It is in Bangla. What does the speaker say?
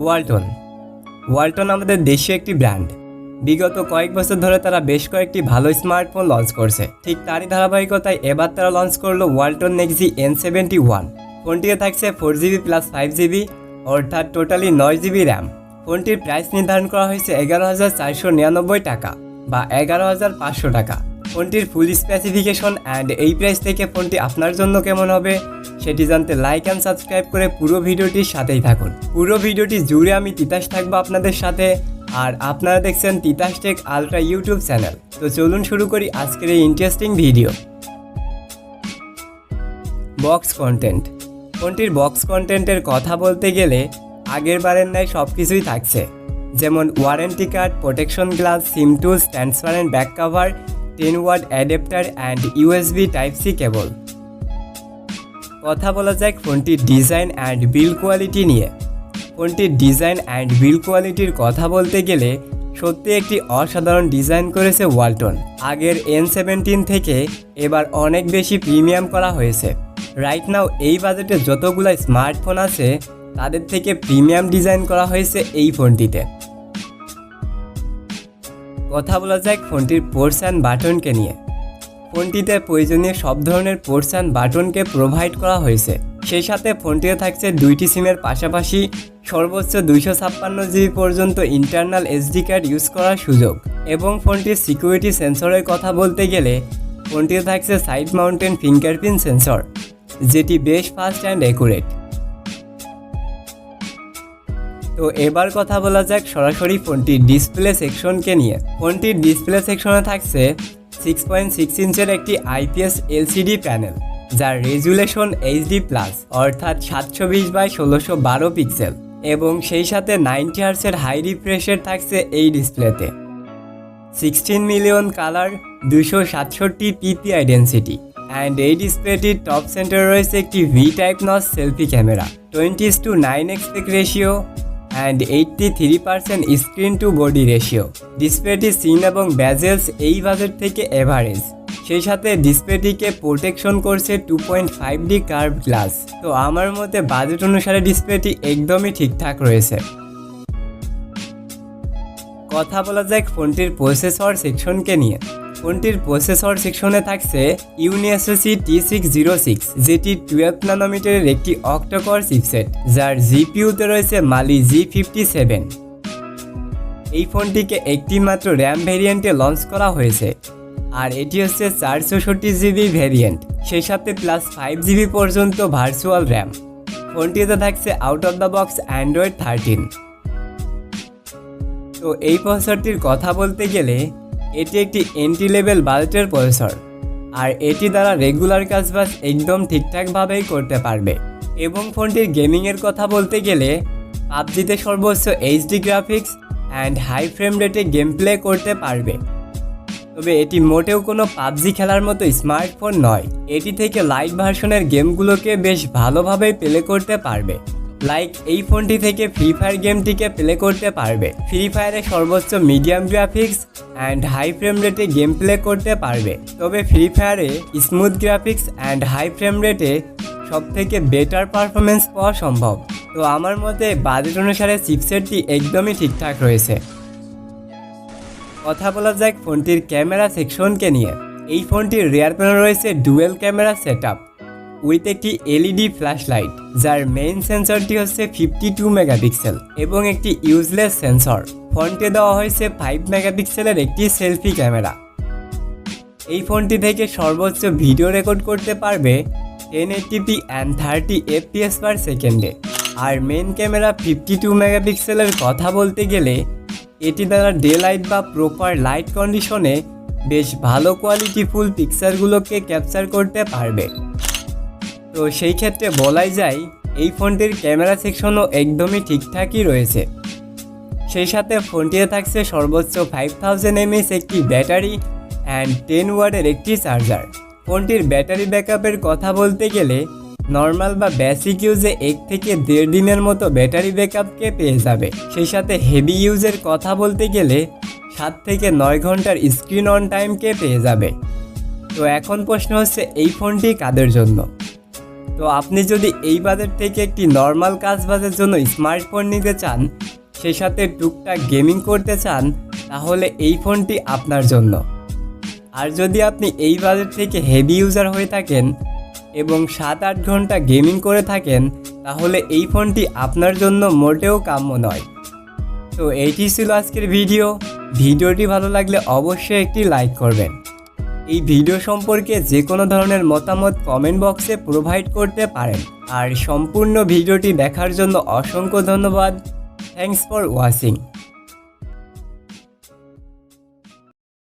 ওয়ালটন আমাদের দেশীয় একটি ব্র্যান্ড। বিগত কয়েক বছর ধরে তারা বেশ কয়েকটি ভালো স্মার্টফোন লঞ্চ করছে। ঠিক তারই ধারাবাহিকতায় এবার তারা লঞ্চ করলো ওয়ালটন NEXG N71। ফোনটিতে থাকছে 4GB প্লাস 5GB অর্থাৎ টোটালি 9GB র্যাম। ফোনটির প্রাইস নির্ধারণ করা হয়েছে 11,499 টাকা বা 11,500 টাকা। ফোনটির ফুল স্পেসিফিকেশন অ্যান্ড এই প্রাইস থেকে ফোনটি আপনার জন্য কেমন হবে সেটি জানতে লাইক অ্যান্ড সাবস্ক্রাইব করে পুরো ভিডিওটির সাথেই থাকুন। পুরো ভিডিওটি জুড়ে আমি তিতাস থাকবো আপনাদের সাথে, আর আপনারা দেখছেন Titas tech ultra YouTube channel. তো চলুন শুরু করি আজকের এই ইন্টারেস্টিং ভিডিও। Box content. ফোনটির বক্স কন্টেন্টের কথা বলতে গেলে আগের বারের ন্যায় সব কিছুই থাকছে, যেমন warranty card, protection glass, SIM tools, transparent back cover, 10 watt adapter and USB Type-C cable. কথা বলা যাক ফোনটির ডিজাইন অ্যান্ড বিল্ড কোয়ালিটি নিয়ে। ফোনটির ডিজাইন অ্যান্ড বিল্ড কোয়ালিটির কথা বলতে গেলে সত্যি একটি অসাধারণ ডিজাইন করেছে ওয়ালটন। আগের N70 থেকে এবার অনেক বেশি প্রিমিয়াম করা হয়েছে। রাইট নাও এই বাজেটে যতগুলো স্মার্টফোন আছে তাদের থেকে প্রিমিয়াম ডিজাইন করা হয়েছে এই ফোনটিতে। কথা বলা যাক ফোনটির পোর্টস অ্যান্ড বাটনকে নিয়ে। ফোনটিতে প্রয়োজনীয় সব ধরনের পোর্টস অ্যান্ড বাটনকে প্রোভাইড করা হয়েছে। সেই সাথে ফোনটিতে থাকছে 2টি সিমের পাশাপাশি সর্বোচ্চ 256GB পর্যন্ত ইন্টারনাল SD কার্ড ইউজ করার সুযোগ। এবং ফোনটির সিকিউরিটি সেন্সরের কথা বলতে গেলে ফোনটিতে থাকছে সাইড মাউন্টেন ফিঙ্গারপ্রিন্ট সেন্সর, যেটি বেশ ফাস্ট অ্যান্ড অ্যাকুরেট। তো এবার কথা বলা যাক সরাসরি ফোনটির ডিসপ্লে সেকশনকে নিয়ে। ফোনটির ডিসপ্লে সেকশনে থাকছে 6.6 ইঞ্চের একটি IPS LCD প্যানেল, যার রেজুলেশন HD+, অর্থাৎ 720x1612 পিক্সেল, এবং সেই সাথে 90 হার্টজের হাই রিফ্রেশের থাকছে এই ডিসপ্লেতে। 16 million colour, 267 PPI density, and এই ডিসপ্লেটির টপ সেন্টারে রয়েছে একটি V type notch selfie camera, 20:9 aspect ratio and 83% screen to body ratio. ডিসপ্লেটির সিন এবং ব্যাজেলস এই বাজেট থেকে এভারেজ। সেই সাথে ডিসপ্লেটিকে প্রোটেকশন করছে 2.5D কার্ভ গ্লাস। তো আমার মতে বাজেট অনুসারে ডিসপ্লেটি একদমই ঠিকঠাক রয়েছে। কথা বলা যাক ফোনটির প্রসেসর সেকশনকে নিয়ে। ফোনটির প্রসেসর সেকশনে থাকছে UniSoC T606, যেটি 12 ন্যানোমিটারের একটি অক্টোকর চিপসেট, যার GPU-তে রয়েছে Mali G57। এই ফোনটিকে একটি মাত্র র্যাম ভেরিয়েন্টে লঞ্চ করা হয়েছে, আর এটি হচ্ছে 464GB ভেরিয়েন্ট, সেই সাথে প্লাস 5GB পর্যন্ত ভার্চুয়াল র্যাম। ফোনটিতে থাকছে out of the box Android 13। তো এই প্রসেসরটির কথা বলতে গেলে এটি একটি এন্ট্রি লেভেল বাজেটের প্রসেসর, আর এটি দ্বারা রেগুলার কাজবাজ একদম ঠিকঠাকভাবেই করতে পারবে। এবং ফোনটির গেমিংয়ের কথা বলতে গেলে পাবজিতে সর্বোচ্চ HD graphics and high frame রেটে গেম প্লে করতে পারবে। তবে এটি মোটেও কোনো পাবজি খেলার মতো স্মার্টফোন নয়। এটি থেকে লাইট ভার্সনের গেমগুলোকে বেশ ভালোভাবেই প্লে করতে পারবে। লাইক এই ফোনটি থেকে ফ্রি ফায়ার গেমটিকে প্লে করতে পারবে। ফ্রি ফায়ারে সর্বোচ্চ medium graphics and high frame রেটে গেম প্লে করতে পারবে। তবে ফ্রি ফায়ারে smooth graphics and high frame রেটে সব থেকে বেটার পারফরমেন্স পাওয়া সম্ভব। তো আমার মতে বাজেট অনুসারে চিপসেটটি একদমই ঠিকঠাক রয়েছে। কথা বলা যাক ফোনটির ক্যামেরা সেকশনকে নিয়ে। এই ফোনটির রিয়ার প্যানেলে রয়েছে ডুয়েল ক্যামেরা সেটআপ উইথ একটি LED ফ্ল্যাশ লাইট, যার মেইন সেন্সরটি হচ্ছে 52 মেগাপিক্সেল এবং একটি ইউজলেস সেন্সর। ফোনটি দেওয়া হয়েছে 5 মেগাপিক্সেলের একটি সেলফি ক্যামেরা। এই ফোনটি থেকে সর্বোচ্চ ভিডিও রেকর্ড করতে পারবে 1080p অ্যান্ড 30 FPS পার সেকেন্ডে। আর মেইন ক্যামেরা 52 মেগাপিক্সেলের কথা বলতে গেলে এটি দ্বারা ডে লাইট বা প্রপার লাইট কন্ডিশনে বেশ ভালো কোয়ালিটিফুল পিকচারগুলোকে ক্যাপচার করতে পারবে। তো সেই ক্ষেত্রে বলাই যায় এই ফোনটির ক্যামেরা সেকশনও একদমই ঠিকঠাকই রয়েছে। সেই সাথে ফোনটিতে থাকছে সর্বোচ্চ 5000 mAh একটি ব্যাটারি অ্যান্ড 10 ওয়াটের একটি চার্জার। ফোনটির ব্যাটারি ব্যাকআপের কথা বলতে গেলে নর্মাল বা বেসিক ইউজে 1 থেকে 1.5 দিনের মতো ব্যাটারি ব্যাকআপকে পেয়ে যাবে। সেই সাথে হেভি ইউজের কথা বলতে গেলে 7 থেকে 9 ঘন্টার স্ক্রিন অন টাইমকে পেয়ে যাবে। তো এখন প্রশ্ন হচ্ছে এই ফোনটি কাদের জন্য? তো আপনি যদি এই বাজেট থেকে একটি নর্মাল কাজবাজের জন্য স্মার্টফোন নিতে চান, সেই সাথে টুকটাক গেমিং করতে চান, তাহলে এই ফোনটি আপনার জন্য। আর যদি আপনি এই বাজেট থেকে হেভি ইউজার হয়ে থাকেন এবং 7-8 ঘন্টা গেমিং করে থাকেন, তাহলে এই ফোনটি আপনার জন্য মোটেও কাম্য নয়। তো এইটি ছিল আজকের ভিডিওটি ভালো লাগলে অবশ্যই একটি লাইক করবেন। এই ভিডিও সম্পর্কে যে কোনো ধরনের মতামত কমেন্ট বক্সে প্রোভাইড করতে পারেন। আর সম্পূর্ণ ভিডিওটি দেখার জন্য অসংখ্য ধন্যবাদ। Thanks for watching.